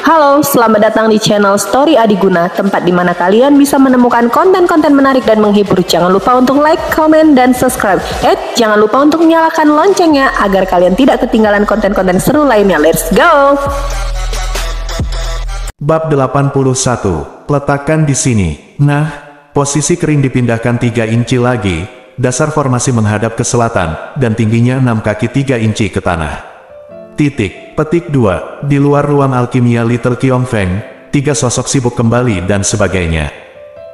Halo, selamat datang di channel Story Adiguna, tempat di mana kalian bisa menemukan konten-konten menarik dan menghibur. Jangan lupa untuk like, komen, dan subscribe. Jangan lupa untuk nyalakan loncengnya agar kalian tidak ketinggalan konten-konten seru lainnya. Let's go! Bab 81. Letakkan di sini. Nah, posisi kering dipindahkan 3 inci lagi. Dasar formasi menghadap ke selatan, dan tingginya 6 kaki 3 inci ke tanah. Petik 2. Di luar ruang alkimia Little Qiongfeng, 3 sosok sibuk kembali dan sebagainya.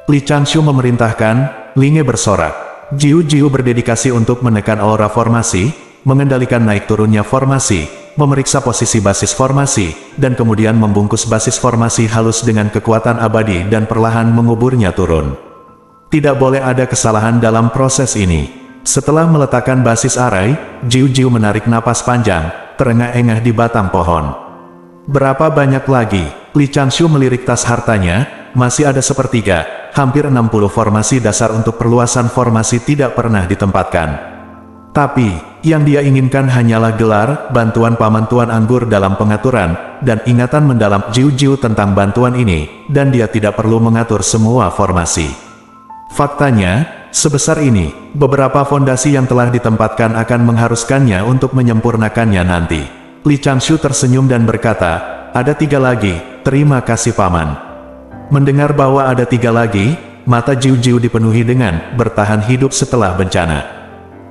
Li Changshu memerintahkan, Linge bersorak. Jiu berdedikasi untuk menekan aura formasi, mengendalikan naik turunnya formasi, memeriksa posisi basis formasi, dan kemudian membungkus basis formasi halus dengan kekuatan abadi dan perlahan menguburnya turun. Tidak boleh ada kesalahan dalam proses ini. Setelah meletakkan basis arai, Jiu menarik napas panjang, terengah-engah di batang pohon. Berapa banyak lagi? Li Changshu melirik tas hartanya, masih ada sepertiga, hampir 60 formasi dasar untuk perluasan formasi tidak pernah ditempatkan. Tapi, yang dia inginkan hanyalah gelar, bantuan Paman Tuan Anggur dalam pengaturan, dan ingatan mendalam Jiu tentang bantuan ini, dan dia tidak perlu mengatur semua formasi. Faktanya, sebesar ini, beberapa fondasi yang telah ditempatkan akan mengharuskannya untuk menyempurnakannya nanti. Li Changshu tersenyum dan berkata, ada 3 lagi, terima kasih Paman. Mendengar bahwa ada 3 lagi, mata Jiu dipenuhi dengan bertahan hidup setelah bencana.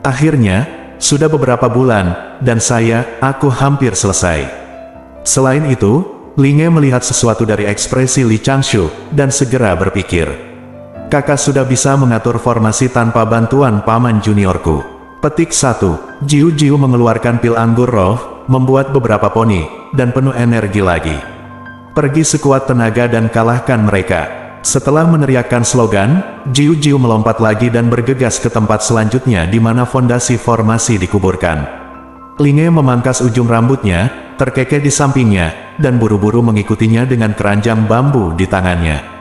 Akhirnya, sudah beberapa bulan, dan aku hampir selesai. Selain itu, Linge melihat sesuatu dari ekspresi Li Changshu, dan segera berpikir. Kakak sudah bisa mengatur formasi tanpa bantuan paman juniorku. Petik 1. Jiu mengeluarkan pil anggur roh, membuat beberapa poni, dan penuh energi lagi. Pergi sekuat tenaga dan kalahkan mereka. Setelah meneriakkan slogan, Jiu melompat lagi dan bergegas ke tempat selanjutnya di mana fondasi formasi dikuburkan. Linge memangkas ujung rambutnya, terkekeh di sampingnya, dan buru-buru mengikutinya dengan keranjang bambu di tangannya.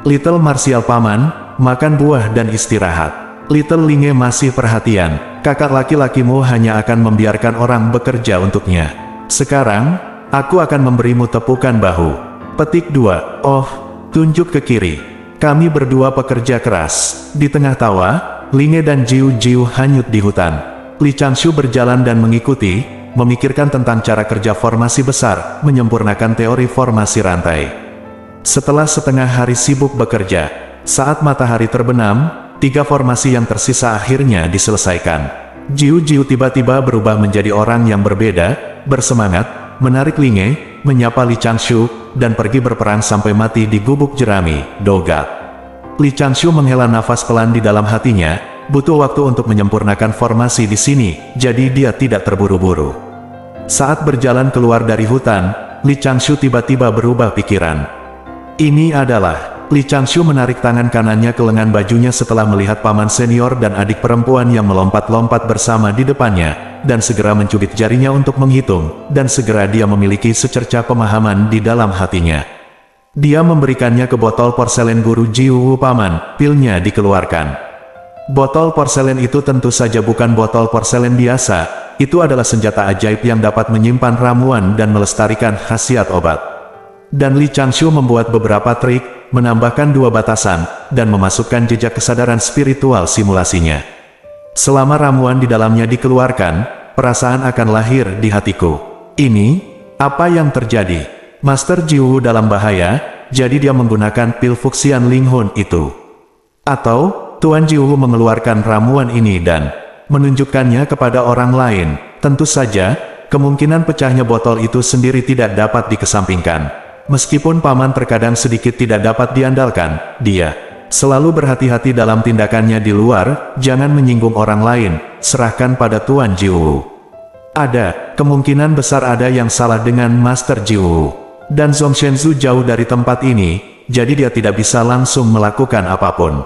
Little Martial Paman, makan buah dan istirahat. Little Linge masih perhatian, kakak laki-lakimu hanya akan membiarkan orang bekerja untuknya. Sekarang, aku akan memberimu tepukan bahu. Petik 2. Oh, tunjuk ke kiri. Kami berdua pekerja keras. Di tengah tawa, Linge dan Jiu hanyut di hutan. Li Changshu berjalan dan mengikuti, memikirkan tentang cara kerja formasi besar, menyempurnakan teori formasi rantai. Setelah setengah hari sibuk bekerja, saat matahari terbenam, 3 formasi yang tersisa akhirnya diselesaikan. Jiu tiba-tiba berubah menjadi orang yang berbeda, bersemangat, menarik Linge, menyapa Li Changshu, dan pergi berperang sampai mati di gubuk jerami, Dogat. Li Changshu menghela nafas pelan di dalam hatinya, butuh waktu untuk menyempurnakan formasi di sini, jadi dia tidak terburu-buru. Saat berjalan keluar dari hutan, Li Changshu tiba-tiba berubah pikiran. Ini adalah, Li Changshu menarik tangan kanannya ke lengan bajunya setelah melihat paman senior dan adik perempuan yang melompat-lompat bersama di depannya, dan segera mencubit jarinya untuk menghitung, dan segera dia memiliki secerca pemahaman di dalam hatinya. Dia memberikannya ke botol porselen guru Jiu Paman, pilnya dikeluarkan. Botol porselen itu tentu saja bukan botol porselen biasa, itu adalah senjata ajaib yang dapat menyimpan ramuan dan melestarikan khasiat obat. Dan Li Changshu membuat beberapa trik, menambahkan 2 batasan, dan memasukkan jejak kesadaran spiritual simulasinya. Selama ramuan di dalamnya dikeluarkan, perasaan akan lahir di hatiku. Ini, apa yang terjadi? Master Jiu dalam bahaya, jadi dia menggunakan pil Fuxian Linghun itu. Atau, Tuan Jiu mengeluarkan ramuan ini dan menunjukkannya kepada orang lain. Tentu saja, kemungkinan pecahnya botol itu sendiri tidak dapat dikesampingkan. Meskipun paman terkadang sedikit tidak dapat diandalkan, dia selalu berhati-hati dalam tindakannya di luar, jangan menyinggung orang lain, serahkan pada Tuan Jiu. Ada, kemungkinan besar ada yang salah dengan Master Jiu. Dan Zhongshenzu jauh dari tempat ini, jadi dia tidak bisa langsung melakukan apapun.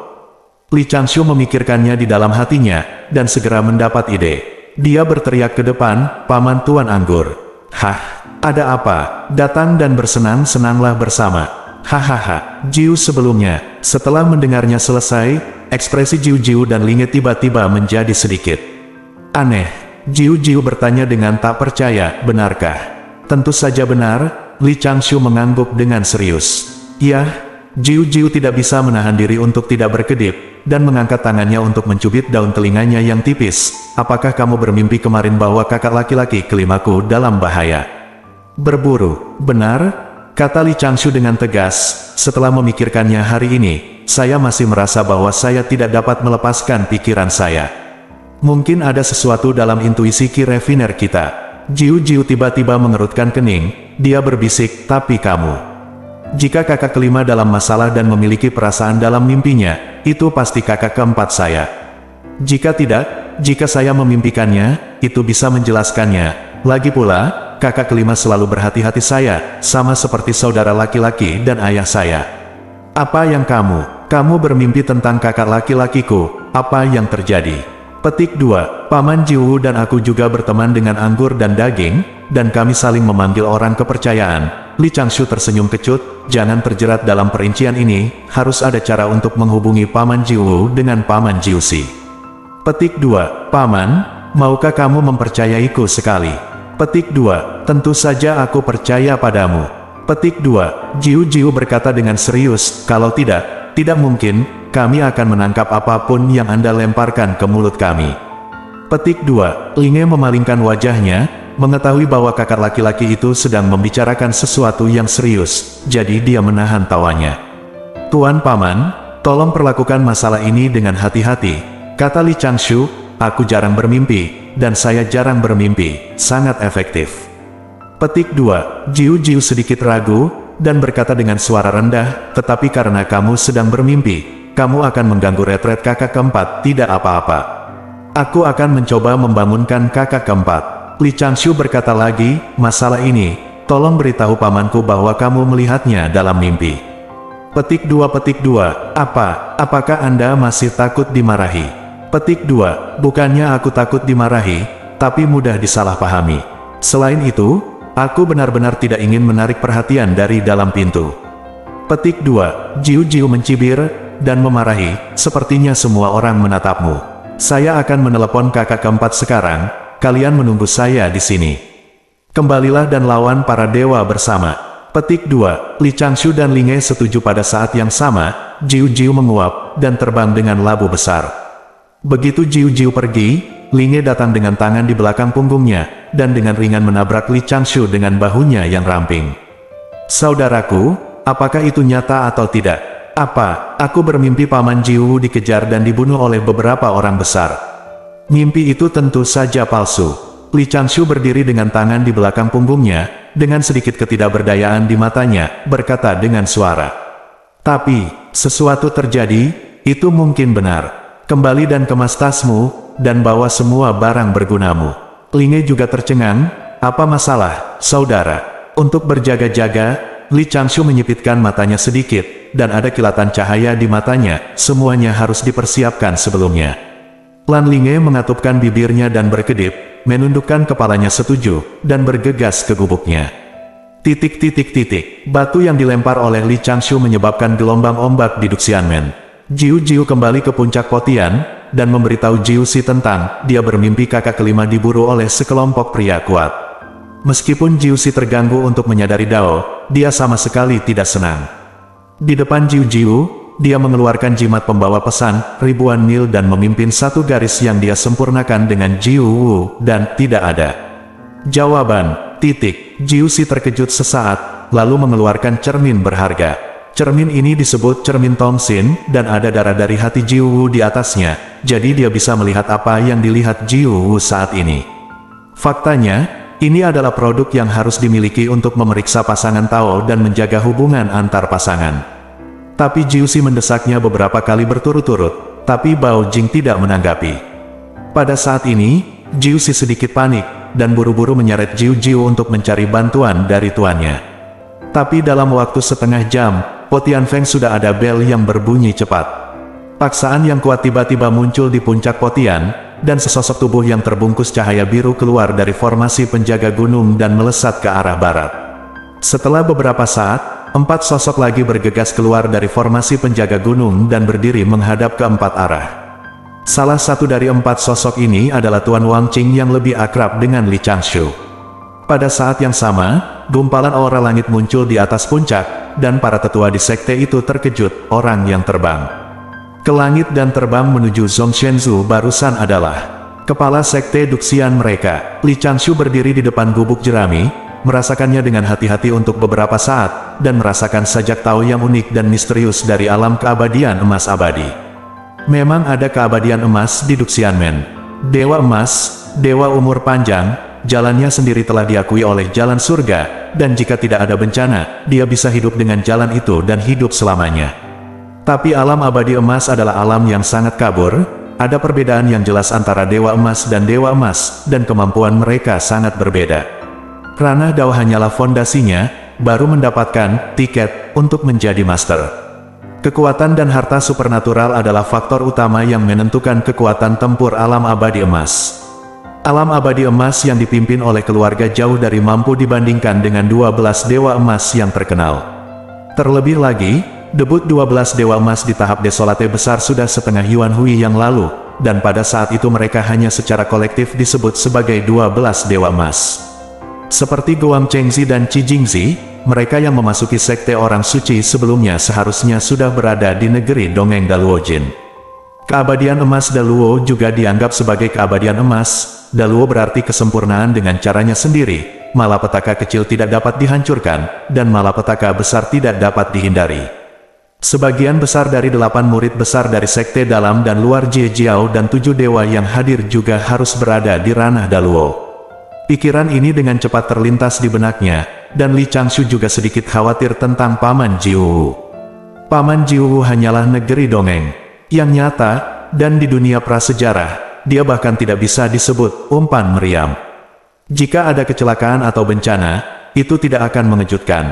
Li Changshu memikirkannya di dalam hatinya, dan segera mendapat ide. Dia berteriak ke depan, Paman Tuan Anggur. Hah? Ada apa? Datang dan bersenang-senanglah bersama. Hahaha. Jiu sebelumnya, setelah mendengarnya selesai, ekspresi Jiu dan Linge tiba-tiba menjadi sedikit aneh. Jiu bertanya dengan tak percaya, benarkah? Tentu saja benar, Li Changshu mengangguk dengan serius. "Iya." Jiu Jiu tidak bisa menahan diri untuk tidak berkedip, dan mengangkat tangannya untuk mencubit daun telinganya yang tipis. "Apakah kamu bermimpi kemarin bahwa kakak laki-laki kelimaku dalam bahaya?" "Berburu, benar?" kata Li Changshu dengan tegas. "Setelah memikirkannya hari ini, saya masih merasa bahwa saya tidak dapat melepaskan pikiran saya. Mungkin ada sesuatu dalam intuisi Ki Refiner kita." Jiu Jiu tiba-tiba mengerutkan kening. Dia berbisik, "Tapi kamu... Jika kakak kelima dalam masalah dan memiliki perasaan dalam mimpinya, itu pasti kakak keempat saya. Jika tidak, jika saya memimpikannya, itu bisa menjelaskannya. Lagi pula, kakak kelima selalu berhati-hati saya, sama seperti saudara laki-laki dan ayah saya." "Apa yang kamu bermimpi tentang kakak laki-lakiku, apa yang terjadi?" Petik 2. Paman Jiwu dan aku juga berteman dengan anggur dan daging, dan kami saling memanggil orang kepercayaan. Li Changshu tersenyum kecut. "Jangan terjerat dalam perincian ini, harus ada cara untuk menghubungi Paman Jiwu dengan Paman Jiusi." Petik 2. "Paman, maukah kamu mempercayaiku sekali?" Petik 2. "Tentu saja aku percaya padamu." Petik 2. Jiu Jiu berkata dengan serius, "Kalau tidak mungkin, kami akan menangkap apapun yang Anda lemparkan ke mulut kami." Petik 2. Linge memalingkan wajahnya, mengetahui bahwa kakak laki-laki itu sedang membicarakan sesuatu yang serius, jadi dia menahan tawanya. "Tuan Paman, tolong perlakukan masalah ini dengan hati-hati," kata Li Changshu. "Aku jarang bermimpi, dan saya jarang bermimpi, sangat efektif." Petik 2. Jiu Jiu sedikit ragu, dan berkata dengan suara rendah, "Tetapi karena kamu sedang bermimpi, kamu akan mengganggu retret kakak keempat, tidak apa-apa. Aku akan mencoba membangunkan kakak keempat." Li Changshu berkata lagi, "Masalah ini, tolong beritahu pamanku bahwa kamu melihatnya dalam mimpi." Petik 2. Apakah Anda masih takut dimarahi? Petik 2. Bukannya aku takut dimarahi, tapi mudah disalahpahami. Selain itu, aku benar-benar tidak ingin menarik perhatian dari dalam pintu. Petik 2. Jiu Jiu mencibir, dan memarahi, "Sepertinya semua orang menatapmu. Saya akan menelepon kakak keempat sekarang. Kalian menunggu saya di sini. Kembalilah dan lawan para dewa bersama." Petik 2. Li Changshu dan Linge setuju pada saat yang sama. Jiu Jiu menguap, dan terbang dengan labu besar. Begitu Jiu Jiu pergi, Linge datang dengan tangan di belakang punggungnya, dan dengan ringan menabrak Li Changshu dengan bahunya yang ramping. "Saudaraku, apakah itu nyata atau tidak?" "Apa? Aku bermimpi Paman Jiwu dikejar dan dibunuh oleh beberapa orang besar." "Mimpi itu tentu saja palsu." Li Changshu berdiri dengan tangan di belakang punggungnya, dengan sedikit ketidakberdayaan di matanya, berkata dengan suara, "Tapi, sesuatu terjadi, itu mungkin benar. Kembali dan kemas tasmu, dan bawa semua barang bergunamu." Linge juga tercengang. "Apa masalah, saudara?" Untuk berjaga-jaga, Li Changshu menyipitkan matanya sedikit, dan ada kilatan cahaya di matanya. Semuanya harus dipersiapkan sebelumnya. Lan Linge mengatupkan bibirnya dan berkedip, menundukkan kepalanya setuju, dan bergegas ke gubuknya. Batu yang dilempar oleh Li Changshu menyebabkan gelombang ombak di Duxianmen. Jiu Jiu kembali ke puncak Potian, dan memberitahu Jiusi tentang dia bermimpi kakak kelima diburu oleh sekelompok pria kuat. Meskipun Jiusi terganggu untuk menyadari Dao, dia sama sekali tidak senang. Di depan Jiu Jiu, dia mengeluarkan jimat pembawa pesan, ribuan mil dan memimpin satu garis yang dia sempurnakan dengan Jiu Wu, dan tidak ada jawaban. Jiusi terkejut sesaat, lalu mengeluarkan cermin berharga. Cermin ini disebut cermin Tongxin, dan ada darah dari hati Jiu Wu di atasnya, jadi dia bisa melihat apa yang dilihat Jiu Wu saat ini. Faktanya, ini adalah produk yang harus dimiliki untuk memeriksa pasangan Tao dan menjaga hubungan antar pasangan. Tapi Jiusi mendesaknya beberapa kali berturut-turut, tapi Bao Jing tidak menanggapi. Pada saat ini, Jiusi sedikit panik, dan buru-buru menyeret Jiu Jiu untuk mencari bantuan dari tuannya. Tapi dalam waktu setengah jam, Potian Feng sudah ada bel yang berbunyi cepat. Paksaan yang kuat tiba-tiba muncul di puncak Potian, dan sesosok tubuh yang terbungkus cahaya biru keluar dari formasi penjaga gunung dan melesat ke arah barat. Setelah beberapa saat, 4 sosok lagi bergegas keluar dari formasi penjaga gunung dan berdiri menghadap ke 4 arah. Salah satu dari 4 sosok ini adalah Tuan Wang Qing yang lebih akrab dengan Li Changshu. Pada saat yang sama, gumpalan aura langit muncul di atas puncak, dan para tetua di sekte itu terkejut. Orang yang terbang ke langit dan terbang menuju Zhongzhenzu barusan adalah kepala sekte Duxian mereka. Li Changshu berdiri di depan gubuk jerami, merasakannya dengan hati-hati untuk beberapa saat, dan merasakan sajak tahu yang unik dan misterius dari alam keabadian emas abadi. Memang ada keabadian emas di Duxianmen. Dewa emas, dewa umur panjang, jalannya sendiri telah diakui oleh jalan surga, dan jika tidak ada bencana, dia bisa hidup dengan jalan itu dan hidup selamanya. Tapi alam abadi emas adalah alam yang sangat kabur. Ada perbedaan yang jelas antara dewa emas, dan kemampuan mereka sangat berbeda. Ranah Dao hanyalah fondasinya, baru mendapatkan tiket untuk menjadi master. Kekuatan dan harta supernatural adalah faktor utama yang menentukan kekuatan tempur alam abadi emas. Alam abadi emas yang dipimpin oleh keluarga jauh dari mampu dibandingkan dengan 12 dewa emas yang terkenal. Terlebih lagi, debut 12 dewa emas di tahap desolate besar sudah setengah Yuan Hui yang lalu, dan pada saat itu mereka hanya secara kolektif disebut sebagai 12 dewa emas. Seperti Guang Chengzi dan Qi Jingzi, mereka yang memasuki sekte orang suci sebelumnya seharusnya sudah berada di negeri dongeng Daluo Jin. Keabadian emas Daluo juga dianggap sebagai keabadian emas. Daluo berarti kesempurnaan dengan caranya sendiri, malapetaka kecil tidak dapat dihancurkan, dan malapetaka besar tidak dapat dihindari. Sebagian besar dari 8 murid besar dari sekte dalam dan luar Jie Jiao dan 7 dewa yang hadir juga harus berada di ranah Daluo. Pikiran ini dengan cepat terlintas di benaknya, dan Li Changshu juga sedikit khawatir tentang Paman Jiwu. Paman Jiwu hanyalah negeri dongeng yang nyata, dan di dunia prasejarah, dia bahkan tidak bisa disebut umpan meriam. Jika ada kecelakaan atau bencana, itu tidak akan mengejutkan.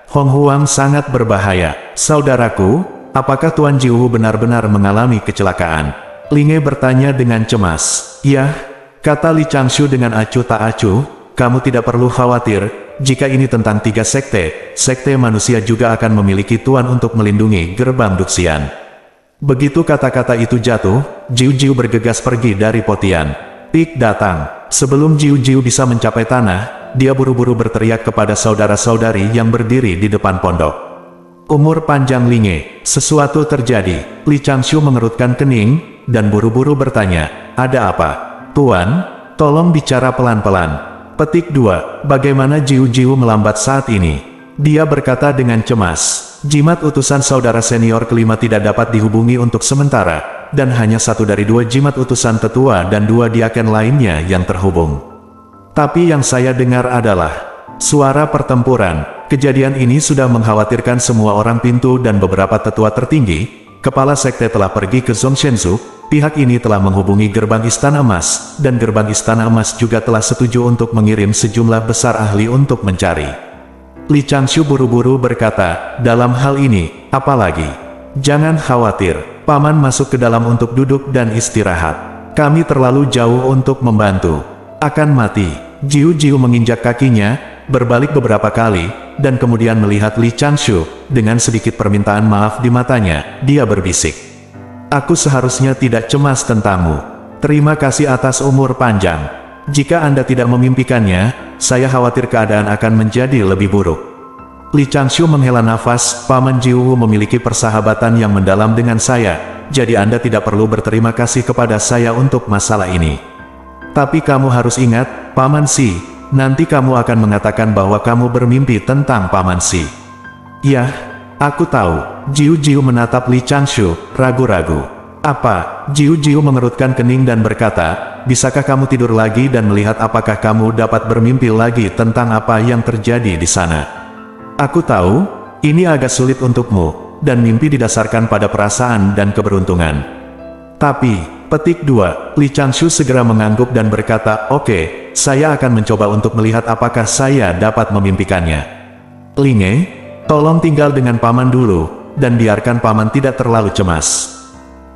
Hong Huang sangat berbahaya. Saudaraku, apakah Tuan Jiwu benar-benar mengalami kecelakaan? Linge bertanya dengan cemas. Ya, kata Li Changshu dengan acuh tak acuh, kamu tidak perlu khawatir, jika ini tentang 3 sekte, sekte manusia juga akan memiliki tuan untuk melindungi gerbang Duxian. Begitu kata-kata itu jatuh, Jiu-Jiu bergegas pergi dari Potian. Pik datang. Sebelum Jiu-Jiu bisa mencapai tanah, dia buru-buru berteriak kepada saudara-saudari yang berdiri di depan pondok. Umur panjang Linge, sesuatu terjadi. Li Changshu mengerutkan kening, dan buru-buru bertanya, ada apa? Tuan, tolong bicara pelan-pelan. Petik 2, bagaimana Jiu-Jiu melambat saat ini? Dia berkata dengan cemas. Jimat utusan saudara senior kelima tidak dapat dihubungi untuk sementara, dan hanya 1 dari 2 jimat utusan tetua dan 2 diaken lainnya yang terhubung. Tapi yang saya dengar adalah suara pertempuran. Kejadian ini sudah mengkhawatirkan semua orang pintu dan beberapa tetua tertinggi. Kepala sekte telah pergi ke Zhongzhenzu, pihak ini telah menghubungi gerbang Istana Emas, dan gerbang Istana Emas juga telah setuju untuk mengirim sejumlah besar ahli untuk mencari. Li Changshu buru-buru berkata, dalam hal ini, apalagi? Jangan khawatir, Paman masuk ke dalam untuk duduk dan istirahat. Kami terlalu jauh untuk membantu. Akan mati. Jiu-Jiu menginjak kakinya, berbalik beberapa kali, dan kemudian melihat Li Changshu, dengan sedikit permintaan maaf di matanya, dia berbisik. Aku seharusnya tidak cemas tentangmu. Terima kasih atas umur panjang. Jika Anda tidak memimpikannya, saya khawatir keadaan akan menjadi lebih buruk. Li Changshu menghela nafas, Paman Jiwu memiliki persahabatan yang mendalam dengan saya, jadi Anda tidak perlu berterima kasih kepada saya untuk masalah ini. Tapi kamu harus ingat, Paman Si, nanti kamu akan mengatakan bahwa kamu bermimpi tentang Paman Si. Ya, aku tahu. Jiu-Jiu menatap Li Changshu, ragu-ragu. Apa? Jiu-Jiu mengerutkan kening dan berkata, bisakah kamu tidur lagi dan melihat apakah kamu dapat bermimpi lagi tentang apa yang terjadi di sana? Aku tahu, ini agak sulit untukmu, dan mimpi didasarkan pada perasaan dan keberuntungan. Tapi, petik 2, Li Changshu segera mengangguk dan berkata, oke, saya akan mencoba untuk melihat apakah saya dapat memimpikannya. Linge, tolong tinggal dengan Paman dulu, dan biarkan Paman tidak terlalu cemas.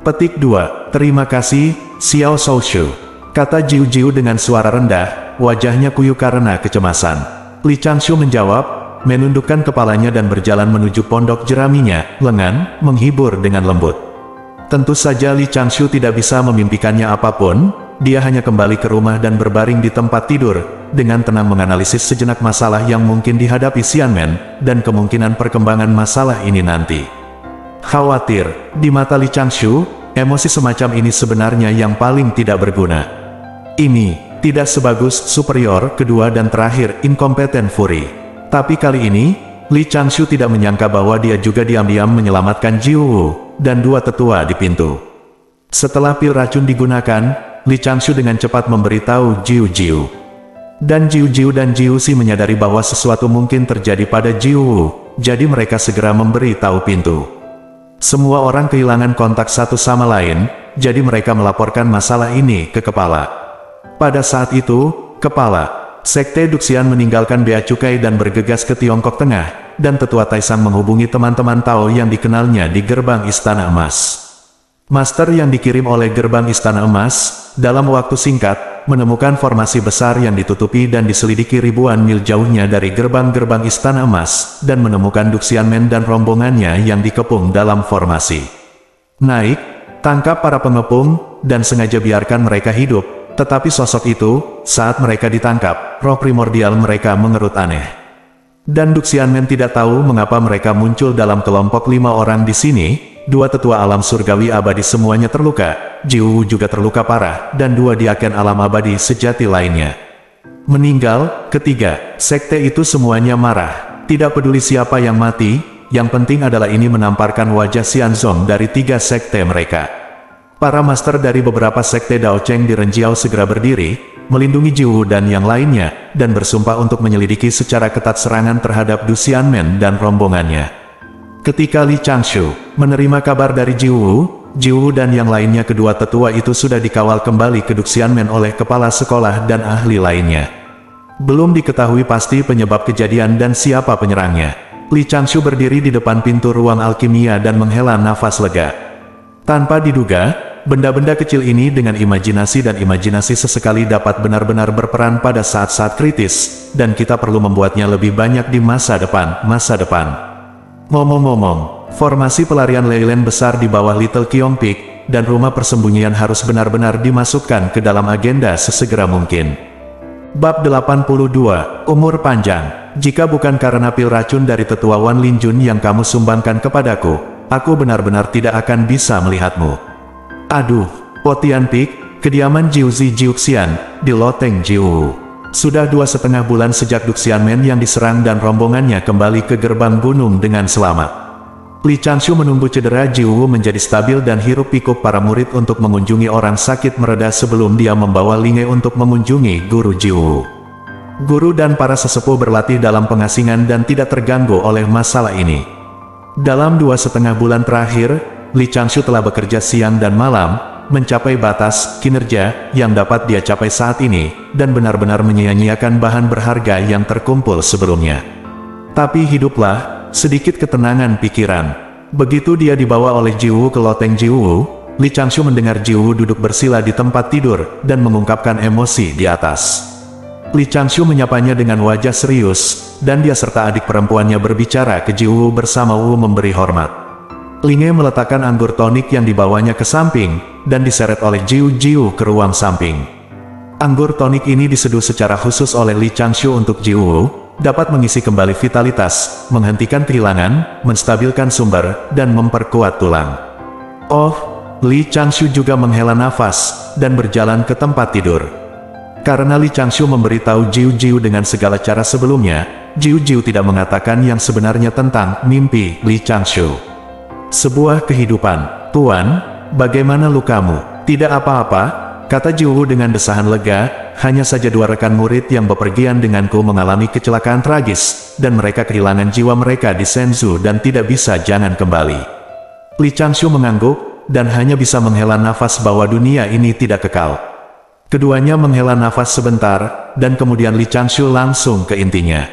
Petik 2, terima kasih, Xiao Shoushu. Kata Jiu-Jiu dengan suara rendah, wajahnya kuyu karena kecemasan. Li Changshu menjawab, menundukkan kepalanya dan berjalan menuju pondok jeraminya, lengan, menghibur dengan lembut. Tentu saja Li Changshu tidak bisa memimpikannya apapun, dia hanya kembali ke rumah dan berbaring di tempat tidur, dengan tenang menganalisis sejenak masalah yang mungkin dihadapi Xianmen, dan kemungkinan perkembangan masalah ini nanti. Khawatir, di mata Li Changshu, emosi semacam ini sebenarnya yang paling tidak berguna. Ini, tidak sebagus superior, kedua dan terakhir, inkompeten Fury. Tapi kali ini, Li Changshu tidak menyangka bahwa dia juga diam-diam menyelamatkan Jiu dan dua tetua di pintu. Setelah pil racun digunakan, Li Changshu dengan cepat memberitahu Jiu. Dan Jiu dan Jiuxi menyadari bahwa sesuatu mungkin terjadi pada Jiu, jadi mereka segera memberi tahu pintu. Semua orang kehilangan kontak satu sama lain, jadi mereka melaporkan masalah ini ke kepala. Pada saat itu, kepala Sekte Duxian meninggalkan Bea Cukai dan bergegas ke Tiongkok Tengah, dan tetua Taisang menghubungi teman-teman Tao yang dikenalnya di gerbang Istana Emas. Master yang dikirim oleh gerbang Istana Emas, dalam waktu singkat, menemukan formasi besar yang ditutupi dan diselidiki ribuan mil jauhnya dari gerbang-gerbang Istana Emas, dan menemukan Duxianmen dan rombongannya yang dikepung dalam formasi. Naik, tangkap para pengepung, dan sengaja biarkan mereka hidup, tetapi sosok itu, saat mereka ditangkap, roh primordial mereka mengerut aneh. Dan Duxianmen tidak tahu mengapa mereka muncul dalam kelompok 5 orang di sini. Dua tetua alam surgawi abadi semuanya terluka, Jiu juga terluka parah, dan dua diaken alam abadi sejati lainnya meninggal. Ketiga, sekte itu semuanya marah. Tidak peduli siapa yang mati, yang penting adalah ini menamparkan wajah Xianzong dari 3 sekte mereka. Para master dari beberapa sekte Dao Cheng di Renjiao segera berdiri, melindungi Jiu dan yang lainnya, dan bersumpah untuk menyelidiki secara ketat serangan terhadap Duxianmen dan rombongannya. Ketika Li Changshu menerima kabar dari Jiu dan yang lainnya, kedua tetua itu sudah dikawal kembali ke Duxianmen oleh kepala sekolah dan ahli lainnya. Belum diketahui pasti penyebab kejadian dan siapa penyerangnya. Li Changshu berdiri di depan pintu ruang alkimia dan menghela nafas lega. Tanpa diduga, benda-benda kecil ini dengan imajinasi sesekali dapat benar-benar berperan pada saat-saat kritis, dan kita perlu membuatnya lebih banyak di masa depan. Ngomong-ngomong, formasi pelarian Leyland besar di bawah Little Kiong Peak, dan rumah persembunyian harus benar-benar dimasukkan ke dalam agenda sesegera mungkin. Bab 82, Umur Panjang. Jika bukan karena pil racun dari tetua Wan Linjun yang kamu sumbangkan kepadaku, aku benar-benar tidak akan bisa melihatmu. Aduh, Potian Peak, kediaman Jiuzi Jiuxian, di Loteng Jiu. Sudah 2,5 bulan sejak Duxianmen yang diserang dan rombongannya kembali ke gerbang gunung dengan selamat. Li Changshu menunggu cedera Jiu menjadi stabil dan hiruk-pikuk para murid untuk mengunjungi orang sakit mereda sebelum dia membawa Linge untuk mengunjungi guru Jiu. Guru dan para sesepuh berlatih dalam pengasingan dan tidak terganggu oleh masalah ini. Dalam 2,5 bulan terakhir, Li Changshu telah bekerja siang dan malam, mencapai batas kinerja yang dapat dia capai saat ini, dan benar-benar menyia-nyiakan bahan berharga yang terkumpul sebelumnya. Tapi hiduplah sedikit ketenangan pikiran. Begitu dia dibawa oleh Jiu ke loteng Jiu, Li Changshu mendengar Jiu duduk bersila di tempat tidur, dan mengungkapkan emosi di atas. Li Changshu menyapanya dengan wajah serius, dan dia serta adik perempuannya berbicara ke Jiu bersama Wu memberi hormat. Linge meletakkan anggur tonik yang dibawanya ke samping, dan diseret oleh Jiu ke ruang samping. Anggur tonik ini diseduh secara khusus oleh Li Changshu untuk Jiu, dapat mengisi kembali vitalitas, menghentikan kehilangan, menstabilkan sumber, dan memperkuat tulang. Oh, Li Changshu juga menghela nafas, dan berjalan ke tempat tidur. Karena Li Changshu memberitahu Jiu dengan segala cara sebelumnya, Jiu tidak mengatakan yang sebenarnya tentang mimpi Li Changshu. Sebuah kehidupan. Tuan, bagaimana lukamu? Tidak apa-apa, kata Jiu dengan desahan lega, hanya saja 2 rekan murid yang bepergian denganku mengalami kecelakaan tragis, dan mereka kehilangan jiwa mereka di Shenzhou dan tidak bisa jangan kembali. Li Changshu mengangguk, dan hanya bisa menghela nafas bahwa dunia ini tidak kekal. Keduanya menghela nafas sebentar, dan kemudian Li Changshu langsung ke intinya.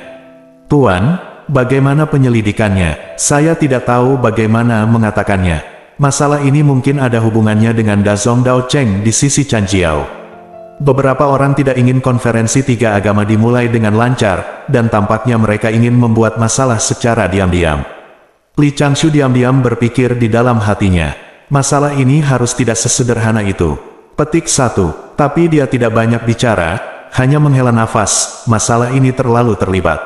Tuan, bagaimana penyelidikannya? Saya tidak tahu bagaimana mengatakannya. Masalah ini mungkin ada hubungannya dengan Dazong Dao Cheng di sisi Chanjiao. Beberapa orang tidak ingin konferensi 3 agama dimulai dengan lancar, dan tampaknya mereka ingin membuat masalah secara diam-diam. Li Changshu diam-diam berpikir di dalam hatinya. Masalah ini harus tidak sesederhana itu. Petik 1. Tapi dia tidak banyak bicara, hanya menghela nafas, masalah ini terlalu terlibat.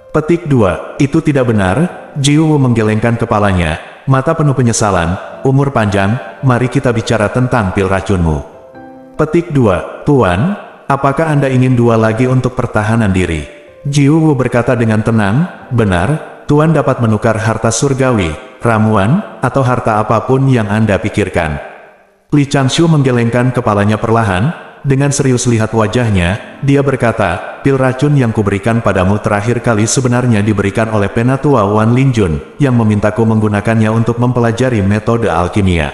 Petik 2. Itu tidak benar, Jiwoo menggelengkan kepalanya, mata penuh penyesalan, umur panjang, mari kita bicara tentang pil racunmu. Petik 2. Tuan, apakah Anda ingin 2 lagi untuk pertahanan diri? Jiwoo berkata dengan tenang, benar, Tuan dapat menukar harta surgawi, ramuan, atau harta apapun yang Anda pikirkan. Li Changshu menggelengkan kepalanya perlahan, dengan serius lihat wajahnya, dia berkata, pil racun yang kuberikan padamu terakhir kali sebenarnya diberikan oleh Penatua Wan Linjun, yang memintaku menggunakannya untuk mempelajari metode alkimia.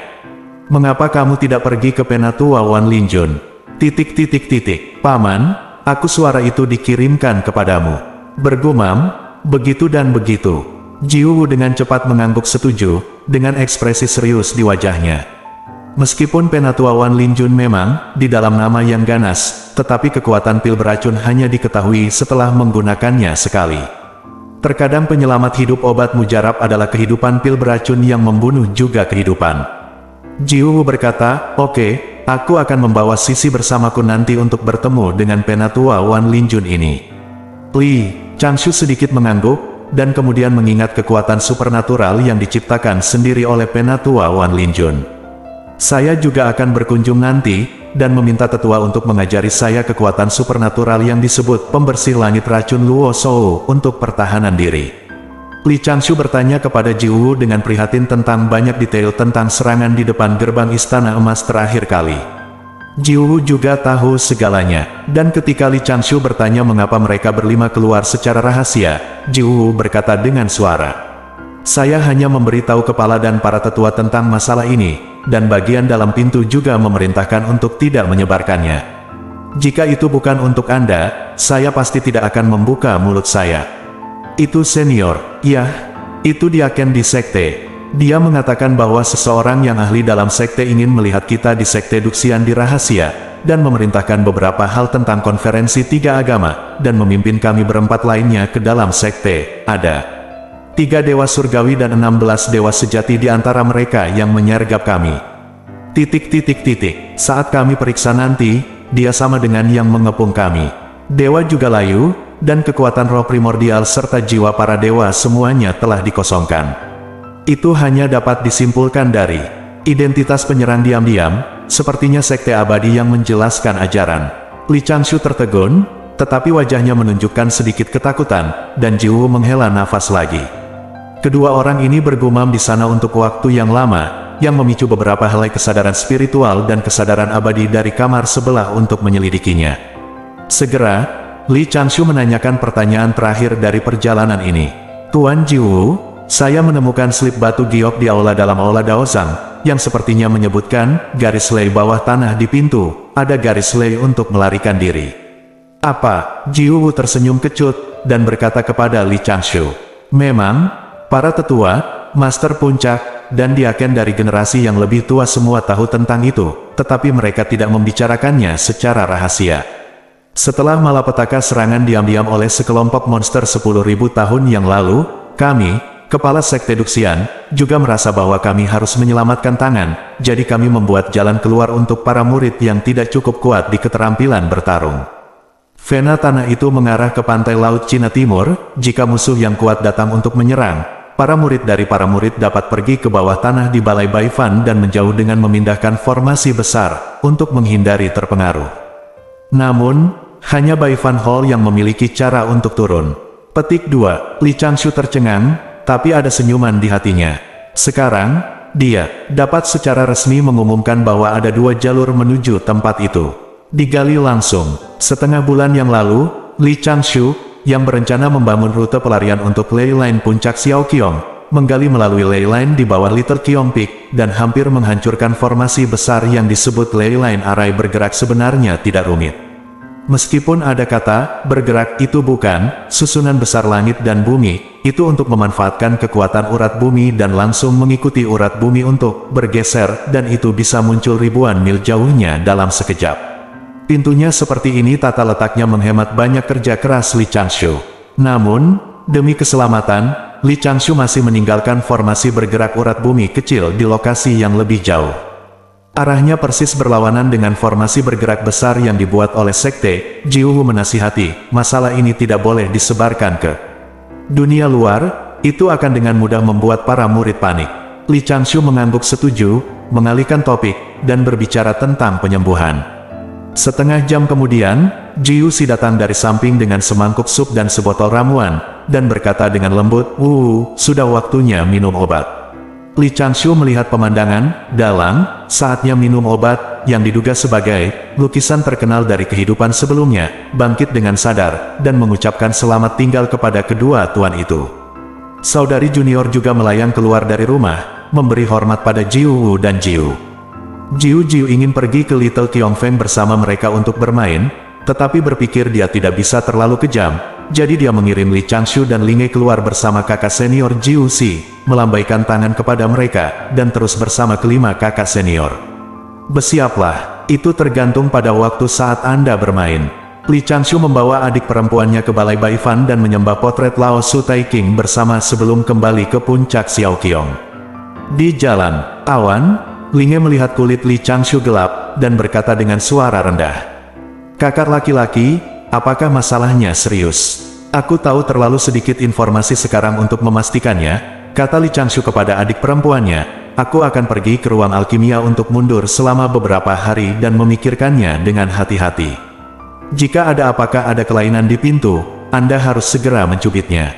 Mengapa kamu tidak pergi ke Penatua Wan Linjun? Paman, aku suara itu dikirimkan kepadamu. Bergumam, begitu dan begitu. Jiwoo dengan cepat mengangguk setuju, dengan ekspresi serius di wajahnya. Meskipun Penatua Wan Linjun memang di dalam nama yang ganas, tetapi kekuatan pil beracun hanya diketahui setelah menggunakannya sekali. Terkadang penyelamat hidup obat mujarab adalah kehidupan pil beracun yang membunuh juga kehidupan. Jiwoo berkata, oke, aku akan membawa Sisi bersamaku nanti untuk bertemu dengan Penatua Wan Linjun ini. Li Changshu sedikit mengangguk, dan kemudian mengingat kekuatan supernatural yang diciptakan sendiri oleh Penatua Wan Linjun. Saya juga akan berkunjung nanti, dan meminta tetua untuk mengajari saya kekuatan supernatural yang disebut pembersih langit racun Luo Shou untuk pertahanan diri. Li Changshu bertanya kepada Jiwoo dengan prihatin tentang banyak detail tentang serangan di depan gerbang Istana Emas terakhir kali. Jiwoo juga tahu segalanya, dan ketika Li Changshu bertanya mengapa mereka berlima keluar secara rahasia, Jiwoo berkata dengan suara, saya hanya memberitahu kepala dan para tetua tentang masalah ini, dan bagian dalam pintu juga memerintahkan untuk tidak menyebarkannya. Jika itu bukan untuk Anda, saya pasti tidak akan membuka mulut saya. Itu senior, ya, itu Diaken di sekte. Dia mengatakan bahwa seseorang yang ahli dalam sekte ingin melihat kita di sekte Duxian di rahasia, dan memerintahkan beberapa hal tentang konferensi 3 agama, dan memimpin kami berempat lainnya ke dalam sekte. Ada 3 dewa surgawi dan 16 dewa sejati di antara mereka yang menyergap kami. Saat kami periksa nanti, dia sama dengan yang mengepung kami. Dewa juga layu, dan kekuatan roh primordial serta jiwa para dewa semuanya telah dikosongkan. Itu hanya dapat disimpulkan dari identitas penyerang diam-diam, sepertinya sekte abadi yang menjelaskan ajaran. Li Changshu tertegun, tetapi wajahnya menunjukkan sedikit ketakutan, dan Jiwoo menghela nafas lagi. Kedua orang ini bergumam di sana untuk waktu yang lama, yang memicu beberapa helai kesadaran spiritual dan kesadaran abadi dari kamar sebelah untuk menyelidikinya. Segera, Li Changshu menanyakan pertanyaan terakhir dari perjalanan ini. Tuan Jiwoo, saya menemukan slip batu giok di aula dalam aula Daozang, yang sepertinya menyebutkan garis lei bawah tanah di pintu, ada garis lei untuk melarikan diri. Apa? Jiwoo tersenyum kecut, dan berkata kepada Li Changshu, memang, para tetua, master puncak, dan diaken dari generasi yang lebih tua semua tahu tentang itu, tetapi mereka tidak membicarakannya secara rahasia. Setelah malapetaka serangan diam-diam oleh sekelompok monster 10.000 tahun yang lalu, kami, kepala sekte Duxian, juga merasa bahwa kami harus menyelamatkan tangan, jadi kami membuat jalan keluar untuk para murid yang tidak cukup kuat di keterampilan bertarung. Vena tanah itu mengarah ke pantai Laut Cina Timur, jika musuh yang kuat datang untuk menyerang, para murid dari para murid dapat pergi ke bawah tanah di Balai Baifan dan menjauh dengan memindahkan formasi besar, untuk menghindari terpengaruh. Namun, hanya Baifan Hall yang memiliki cara untuk turun. Petik 2, Li Changshu tercengang, tapi ada senyuman di hatinya. Sekarang, dia dapat secara resmi mengumumkan bahwa ada 2 jalur menuju tempat itu. Digali langsung. Setengah bulan yang lalu, Li Changshu, yang berencana membangun rute pelarian untuk Ley Line Puncak Xiaoqiong, menggali melalui Ley Line di bawah Little Qiong Peak, dan hampir menghancurkan formasi besar yang disebut Ley Line Array bergerak sebenarnya tidak rumit. Meskipun ada kata, bergerak itu bukan, susunan besar langit dan bumi, itu untuk memanfaatkan kekuatan urat bumi dan langsung mengikuti urat bumi untuk bergeser, dan itu bisa muncul ribuan mil jauhnya dalam sekejap. Pintunya seperti ini tata letaknya menghemat banyak kerja keras Li Changshu. Namun, demi keselamatan, Li Changshu masih meninggalkan formasi bergerak urat bumi kecil di lokasi yang lebih jauh. Arahnya persis berlawanan dengan formasi bergerak besar yang dibuat oleh Sekte. Jiwoo menasihati, masalah ini tidak boleh disebarkan ke dunia luar, itu akan dengan mudah membuat para murid panik. Li Changshu mengangguk setuju, mengalihkan topik, dan berbicara tentang penyembuhan. Setengah jam kemudian, Jiwoo Si datang dari samping dengan semangkuk sup dan sebotol ramuan, dan berkata dengan lembut, sudah waktunya minum obat. Li Changshu melihat pemandangan dalang, saatnya minum obat, yang diduga sebagai lukisan terkenal dari kehidupan sebelumnya, bangkit dengan sadar, dan mengucapkan selamat tinggal kepada kedua tuan itu. Saudari junior juga melayang keluar dari rumah, memberi hormat pada Jiwoo dan Jiwoo. Jiwoo ingin pergi ke Little Kyongfeng bersama mereka untuk bermain, tetapi berpikir dia tidak bisa terlalu kejam, jadi dia mengirim Li Changshu dan Linge keluar bersama kakak senior Jiwoo Si, melambaikan tangan kepada mereka, dan terus bersama kelima kakak senior. Bersiaplah, itu tergantung pada waktu saat Anda bermain. Li Changshu membawa adik perempuannya ke Balai Baifan dan menyembah potret Lao Su Tai King bersama sebelum kembali ke puncak Xiaoqiong. Di jalan, awan, Linge melihat kulit Li Changshu gelap, dan berkata dengan suara rendah, "Kakak laki-laki, apakah masalahnya serius? Aku tahu terlalu sedikit informasi sekarang untuk memastikannya," kata Li Changshu kepada adik perempuannya. "Aku akan pergi ke ruang alkimia untuk mundur selama beberapa hari dan memikirkannya dengan hati-hati. Jika ada kelainan di pintu, Anda harus segera mencubitnya.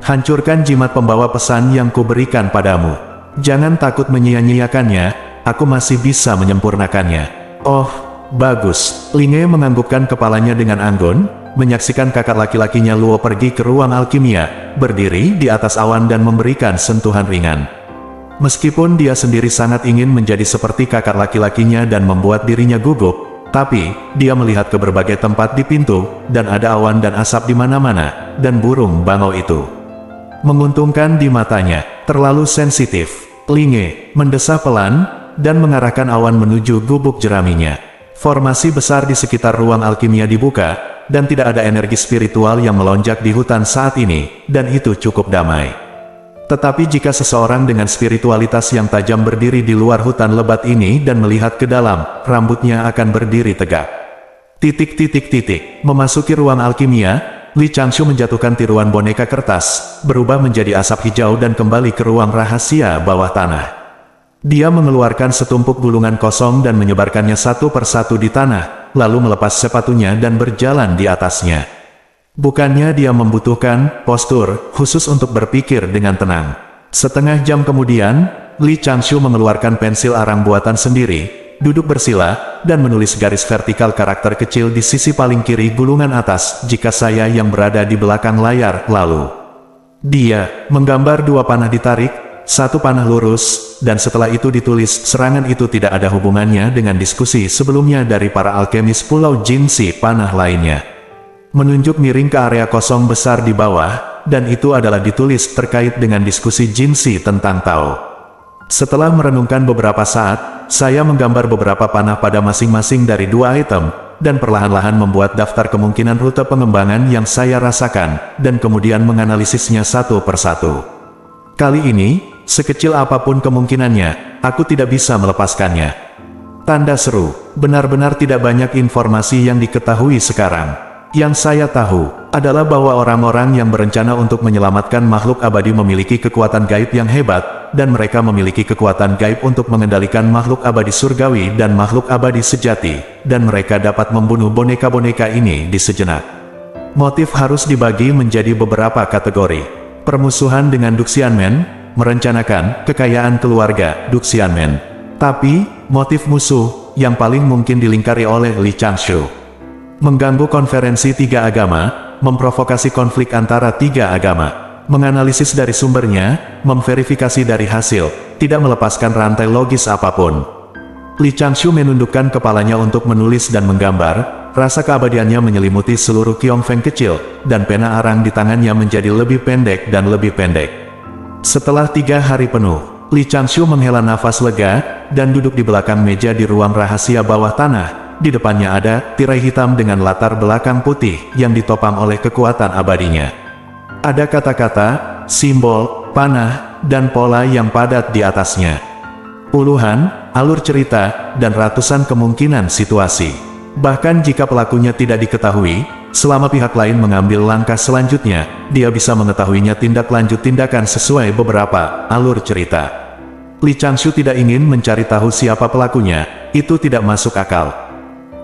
Hancurkan jimat pembawa pesan yang kuberikan padamu. Jangan takut menyia-nyiakannya, aku masih bisa menyempurnakannya." "Oh, bagus." Linge menganggukkan kepalanya dengan anggun, menyaksikan kakak laki-lakinya Luo pergi ke ruang alkimia, berdiri di atas awan dan memberikan sentuhan ringan. Meskipun dia sendiri sangat ingin menjadi seperti kakak laki-lakinya dan membuat dirinya gugup, tapi dia melihat ke berbagai tempat di pintu, dan ada awan dan asap di mana-mana, dan burung bangau itu menguntungkan di matanya, terlalu sensitif. Linge mendesah pelan, dan mengarahkan awan menuju gubuk jeraminya. Formasi besar di sekitar ruang alkimia dibuka, dan tidak ada energi spiritual yang melonjak di hutan saat ini, dan itu cukup damai. Tetapi jika seseorang dengan spiritualitas yang tajam berdiri di luar hutan lebat ini dan melihat ke dalam, rambutnya akan berdiri tegak. Memasuki ruang alkimia, Li Changshu menjatuhkan tiruan boneka kertas, berubah menjadi asap hijau dan kembali ke ruang rahasia bawah tanah. Dia mengeluarkan setumpuk gulungan kosong dan menyebarkannya satu persatu di tanah, lalu melepas sepatunya dan berjalan di atasnya. Bukannya dia membutuhkan postur khusus untuk berpikir dengan tenang. Setengah jam kemudian, Li Changshu mengeluarkan pensil arang buatan sendiri, duduk bersila, dan menulis garis vertikal karakter kecil di sisi paling kiri gulungan atas, "Jika saya yang berada di belakang layar." Lalu dia menggambar dua panah ditarik, satu panah lurus, dan setelah itu ditulis, "Serangan itu tidak ada hubungannya dengan diskusi sebelumnya dari para alkemis Pulau Jinsi panah lainnya." Menunjuk miring ke area kosong besar di bawah, dan itu adalah ditulis terkait dengan diskusi Jinsi tentang Tao. Setelah merenungkan beberapa saat, saya menggambar beberapa panah pada masing-masing dari dua item, dan perlahan-lahan membuat daftar kemungkinan rute pengembangan yang saya rasakan, dan kemudian menganalisisnya satu persatu. Kali ini, sekecil apapun kemungkinannya, aku tidak bisa melepaskannya. Tanda seru, benar-benar tidak banyak informasi yang diketahui sekarang. Yang saya tahu, adalah bahwa orang-orang yang berencana untuk menyelamatkan makhluk abadi memiliki kekuatan gaib yang hebat, dan mereka memiliki kekuatan gaib untuk mengendalikan makhluk abadi surgawi dan makhluk abadi sejati, dan mereka dapat membunuh boneka-boneka ini di sejenak. Motif harus dibagi menjadi beberapa kategori. Permusuhan dengan Duxianmen, merencanakan kekayaan keluarga Duxianmen. Tapi, motif musuh, yang paling mungkin dilingkari oleh Li Changshu. Mengganggu konferensi tiga agama, memprovokasi konflik antara tiga agama, menganalisis dari sumbernya, memverifikasi dari hasil, tidak melepaskan rantai logis apapun. Li Changshu menundukkan kepalanya untuk menulis dan menggambar, rasa keabadiannya menyelimuti seluruh Kyongfeng kecil, dan pena arang di tangannya menjadi lebih pendek dan lebih pendek. Setelah 3 hari penuh, Li Changshu menghela nafas lega, dan duduk di belakang meja di ruang rahasia bawah tanah. Di depannya ada tirai hitam dengan latar belakang putih yang ditopang oleh kekuatan abadinya. Ada kata-kata, simbol, panah, dan pola yang padat di atasnya. Puluhan, alur cerita, dan ratusan kemungkinan situasi. Bahkan jika pelakunya tidak diketahui, selama pihak lain mengambil langkah selanjutnya, dia bisa mengetahuinya tindak lanjut tindakan sesuai beberapa alur cerita. Lee Chang-shu tidak ingin mencari tahu siapa pelakunya, itu tidak masuk akal.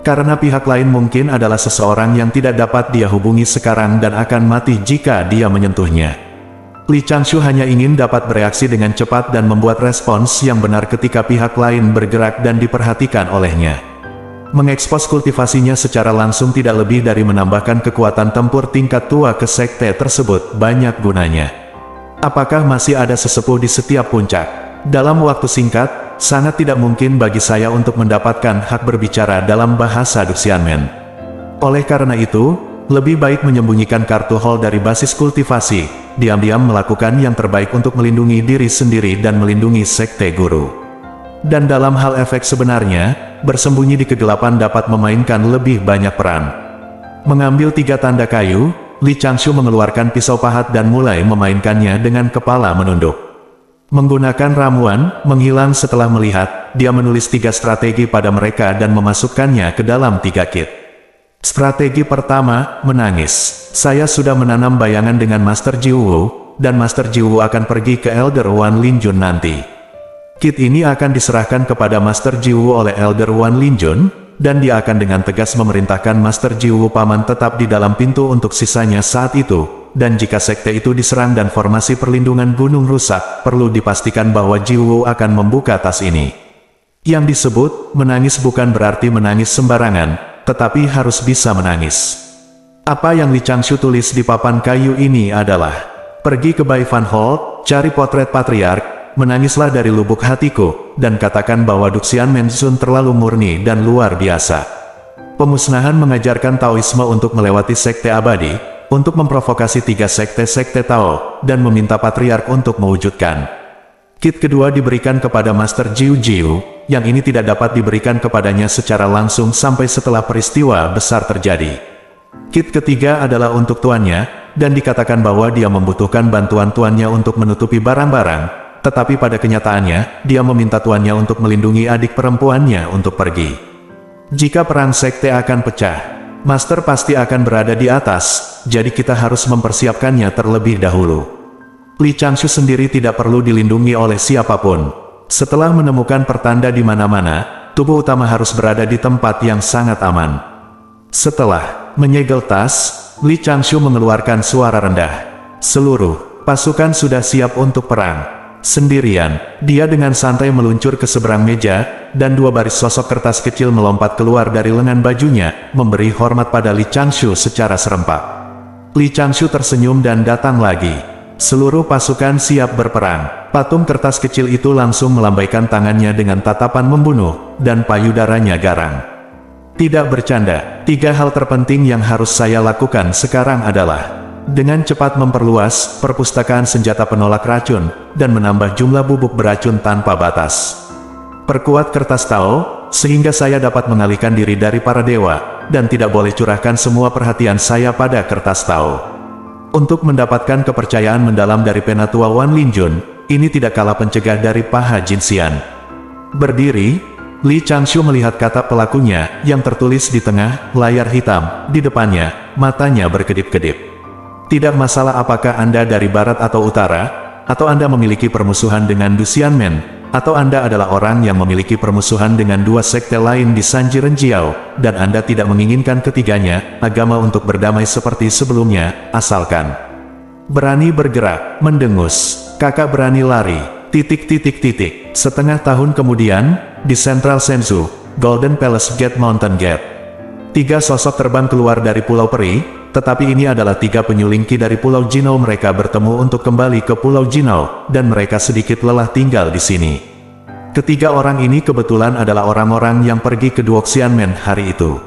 Karena pihak lain mungkin adalah seseorang yang tidak dapat dia hubungi sekarang dan akan mati jika dia menyentuhnya. Lee Chang-shu hanya ingin dapat bereaksi dengan cepat dan membuat respons yang benar ketika pihak lain bergerak dan diperhatikan olehnya. Mengekspos kultivasinya secara langsung tidak lebih dari menambahkan kekuatan tempur tingkat tua ke sekte tersebut, banyak gunanya. Apakah masih ada sesepuh di setiap puncak? Dalam waktu singkat, sangat tidak mungkin bagi saya untuk mendapatkan hak berbicara dalam bahasa Duxianmen. Oleh karena itu, lebih baik menyembunyikan kartu hall dari basis kultivasi, diam-diam melakukan yang terbaik untuk melindungi diri sendiri dan melindungi sekte guru. Dan dalam hal efek sebenarnya, bersembunyi di kegelapan dapat memainkan lebih banyak peran. Mengambil 3 tanda kayu, Lee Chang-shu mengeluarkan pisau pahat dan mulai memainkannya dengan kepala menunduk. Menggunakan ramuan, menghilang setelah melihat, dia menulis 3 strategi pada mereka dan memasukkannya ke dalam 3 kit. Strategi pertama, menangis. Saya sudah menanam bayangan dengan Master Jiwoo, dan Master Jiwoo akan pergi ke Elder Wan Linjun nanti. Kit ini akan diserahkan kepada Master Jiwoo oleh Elder Wan Linjun, dan dia akan dengan tegas memerintahkan Master Jiwoo paman tetap di dalam pintu untuk sisanya saat itu, dan jika sekte itu diserang dan formasi perlindungan gunung rusak, perlu dipastikan bahwa Jiwoo akan membuka tas ini. Yang disebut, menangis bukan berarti menangis sembarangan, tetapi harus bisa menangis. Apa yang Lee Chang-shu tulis di papan kayu ini adalah, pergi ke Bai Fan Hall, cari potret patriark, menangislah dari lubuk hatiku, dan katakan bahwa Duxianmen Zun terlalu murni dan luar biasa. Pemusnahan mengajarkan Taoisme untuk melewati sekte abadi, untuk memprovokasi 3 sekte-sekte Tao, dan meminta patriark untuk mewujudkan. Kit kedua diberikan kepada Master Jiu, yang ini tidak dapat diberikan kepadanya secara langsung sampai setelah peristiwa besar terjadi. Kit ketiga adalah untuk tuannya, dan dikatakan bahwa dia membutuhkan bantuan tuannya untuk menutupi barang-barang, tetapi pada kenyataannya, dia meminta tuannya untuk melindungi adik perempuannya untuk pergi. Jika perang sekte akan pecah, Master pasti akan berada di atas, jadi kita harus mempersiapkannya terlebih dahulu. Lee Chang-shu sendiri tidak perlu dilindungi oleh siapapun. Setelah menemukan pertanda di mana-mana, tubuh utama harus berada di tempat yang sangat aman. Setelah menyegel tas, Lee Chang-shu mengeluarkan suara rendah. Seluruh pasukan sudah siap untuk perang. Sendirian, dia dengan santai meluncur ke seberang meja, dan 2 baris sosok kertas kecil melompat keluar dari lengan bajunya, memberi hormat pada Lee Chang-shu secara serempak. Lee Chang-shu tersenyum dan datang lagi. Seluruh pasukan siap berperang. Patung kertas kecil itu langsung melambaikan tangannya dengan tatapan membunuh, dan payudaranya garang. Tidak bercanda, 3 hal terpenting yang harus saya lakukan sekarang adalah dengan cepat memperluas perpustakaan senjata penolak racun, dan menambah jumlah bubuk beracun tanpa batas. Perkuat kertas Tao, sehingga saya dapat mengalihkan diri dari para dewa, dan tidak boleh curahkan semua perhatian saya pada kertas Tao. Untuk mendapatkan kepercayaan mendalam dari Penatua Wan Linjun, ini tidak kalah pencegah dari paha Jinxian. Berdiri, Lee Chang-shu melihat kata pelakunya, yang tertulis di tengah layar hitam, di depannya, matanya berkedip-kedip. Tidak masalah apakah Anda dari barat atau utara, atau Anda memiliki permusuhan dengan Duxianmen, atau Anda adalah orang yang memiliki permusuhan dengan 2 sekte lain di Sanji Renjiao, dan Anda tidak menginginkan ketiganya, agama untuk berdamai seperti sebelumnya, asalkan berani bergerak, mendengus, kakak berani lari, ... Setengah tahun kemudian, di Central Senzu, Golden Palace Gate Mountain Gate. 3 sosok terbang keluar dari Pulau Peri, tetapi ini adalah 3 penyulingki dari Pulau Jinao. Mereka bertemu untuk kembali ke Pulau Jinao, dan mereka sedikit lelah tinggal di sini. Ketiga orang ini kebetulan adalah orang-orang yang pergi ke Duoxianmen hari itu.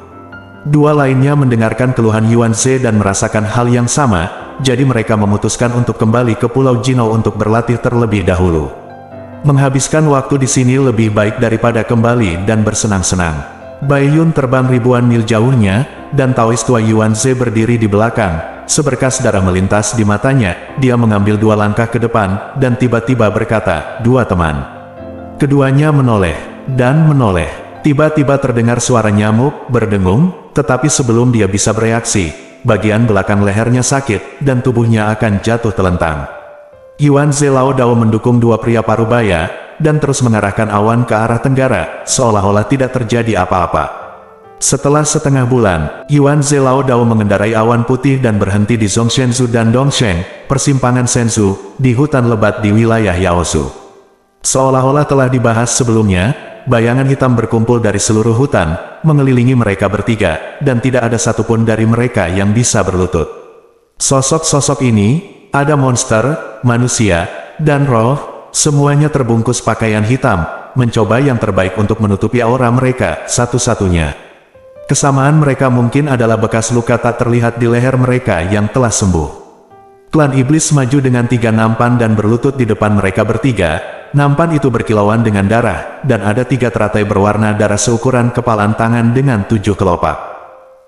2 lainnya mendengarkan keluhan Yuan Ze dan merasakan hal yang sama, jadi mereka memutuskan untuk kembali ke Pulau Jinao untuk berlatih terlebih dahulu. Menghabiskan waktu di sini lebih baik daripada kembali dan bersenang-senang. Bai Yun terbang ribuan mil jauhnya, dan Taois tua Yuan Ze berdiri di belakang. Seberkas darah melintas di matanya, dia mengambil 2 langkah ke depan, dan tiba-tiba berkata, 2 teman. Keduanya menoleh. dan menoleh. Tiba-tiba terdengar suara nyamuk berdengung, tetapi sebelum dia bisa bereaksi, bagian belakang lehernya sakit, dan tubuhnya akan jatuh telentang. Yuan Ze Lao Dao mendukung dua pria parubaya, dan terus mengarahkan awan ke arah tenggara, seolah-olah tidak terjadi apa-apa. Setelah setengah bulan, Yuan Ze Lao Dao mengendarai awan putih dan berhenti di Zhongshenzu dan Dongsheng, persimpangan Shenzhou, di hutan lebat di wilayah Yaosu. Seolah-olah telah dibahas sebelumnya, bayangan hitam berkumpul dari seluruh hutan, mengelilingi mereka bertiga, dan tidak ada satupun dari mereka yang bisa berlutut. Sosok-sosok ini, ada monster, manusia, dan roh, semuanya terbungkus pakaian hitam, mencoba yang terbaik untuk menutupi aura mereka, satu-satunya. Kesamaan mereka mungkin adalah bekas luka tak terlihat di leher mereka yang telah sembuh. Klan iblis maju dengan 3 nampan dan berlutut di depan mereka bertiga. Nampan itu berkilauan dengan darah, dan ada 3 teratai berwarna darah seukuran kepalan tangan dengan 7 kelopak.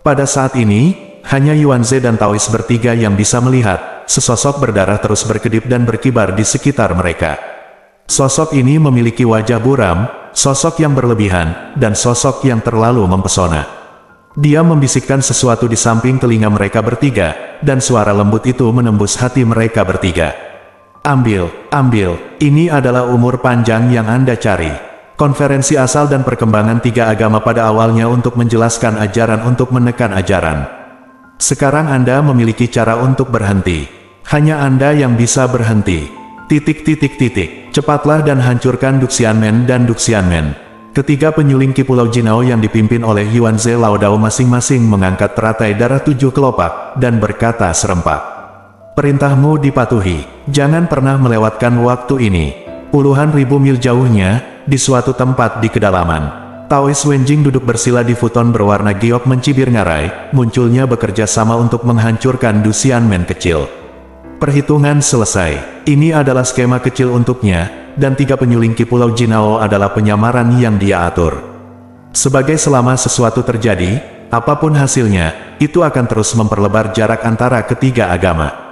Pada saat ini, hanya Yuan Ze dan Taois bertiga yang bisa melihat, sesosok berdarah terus berkedip dan berkibar di sekitar mereka. Sosok ini memiliki wajah buram, sosok yang berlebihan, dan sosok yang terlalu mempesona. Dia membisikkan sesuatu di samping telinga mereka bertiga, dan suara lembut itu menembus hati mereka bertiga. Ambil, ini adalah umur panjang yang Anda cari. Konferensi asal dan perkembangan 3 agama pada awalnya untuk menjelaskan ajaran untuk menekan ajaran. Sekarang Anda memiliki cara untuk berhenti. Hanya Anda yang bisa berhenti. Cepatlah dan hancurkan Duxianmen dan Duxianmen. Ketiga penyuling Ki Pulau Jinao yang dipimpin oleh Yuan Ze Lao Dao masing-masing mengangkat teratai darah 7 kelopak, dan berkata serempak. Perintahmu dipatuhi, jangan pernah melewatkan waktu ini. Puluhan ribu mil jauhnya, di suatu tempat di kedalaman. Taois Wenjing duduk bersila di futon berwarna giok mencibir ngarai, munculnya bekerja sama untuk menghancurkan Duxianmen kecil. Perhitungan selesai, ini adalah skema kecil untuknya, dan 3 penyuling Ki Pulau Jinao adalah penyamaran yang dia atur. Sebagai selama sesuatu terjadi, apapun hasilnya, itu akan terus memperlebar jarak antara ketiga agama.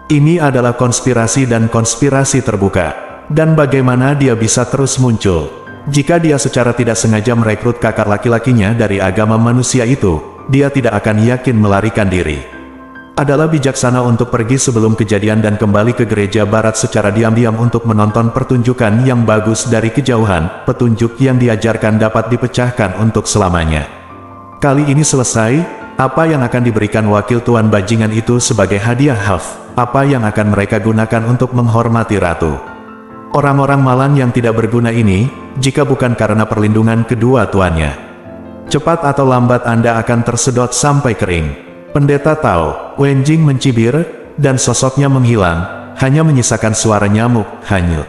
Ini adalah konspirasi dan konspirasi terbuka. Dan bagaimana dia bisa terus muncul? Jika dia secara tidak sengaja merekrut kakak laki-lakinya dari agama manusia itu, dia tidak akan yakin melarikan diri. Adalah bijaksana untuk pergi sebelum kejadian dan kembali ke gereja barat secara diam-diam untuk menonton pertunjukan yang bagus dari kejauhan. Petunjuk yang diajarkan dapat dipecahkan untuk selamanya. Kali ini selesai, apa yang akan diberikan wakil Tuan Bajingan itu sebagai hadiah Half? Apa yang akan mereka gunakan untuk menghormati ratu? Orang-orang malang yang tidak berguna ini, jika bukan karena perlindungan kedua tuannya. Cepat atau lambat Anda akan tersedot sampai kering. Pendeta Tao, Wenjing mencibir, dan sosoknya menghilang, hanya menyisakan suara nyamuk, hanyut.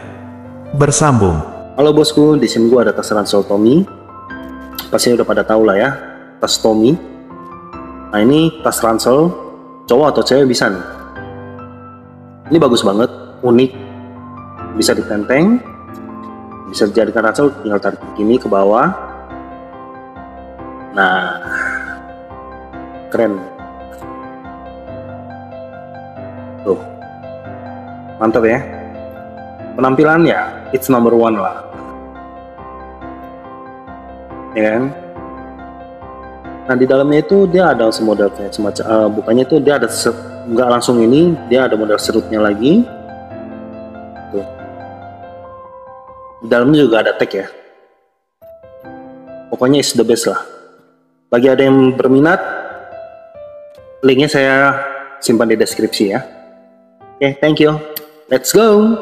Bersambung. Halo bosku, di sini gua ada tas ransel Tommy. Pastinya udah pada tahu lah ya, tas Tommy. Nah ini tas ransel, cowok atau cewek bisa nih. Ini bagus banget, unik, bisa ditenteng, bisa dijadikan ransel, tinggal tarik begini ke bawah. Nah, keren. Tuh, mantap ya. Penampilannya, it's number 1 lah. Ya kan? Nah di dalamnya itu dia ada model kayak semacam, bukannya itu dia ada nggak langsung ini, dia ada model serutnya lagi. Tuh. Di dalamnya juga ada tag ya. Pokoknya is the best lah. Bagi ada yang berminat, linknya saya simpan di deskripsi ya. Oke, thank you. Let's go!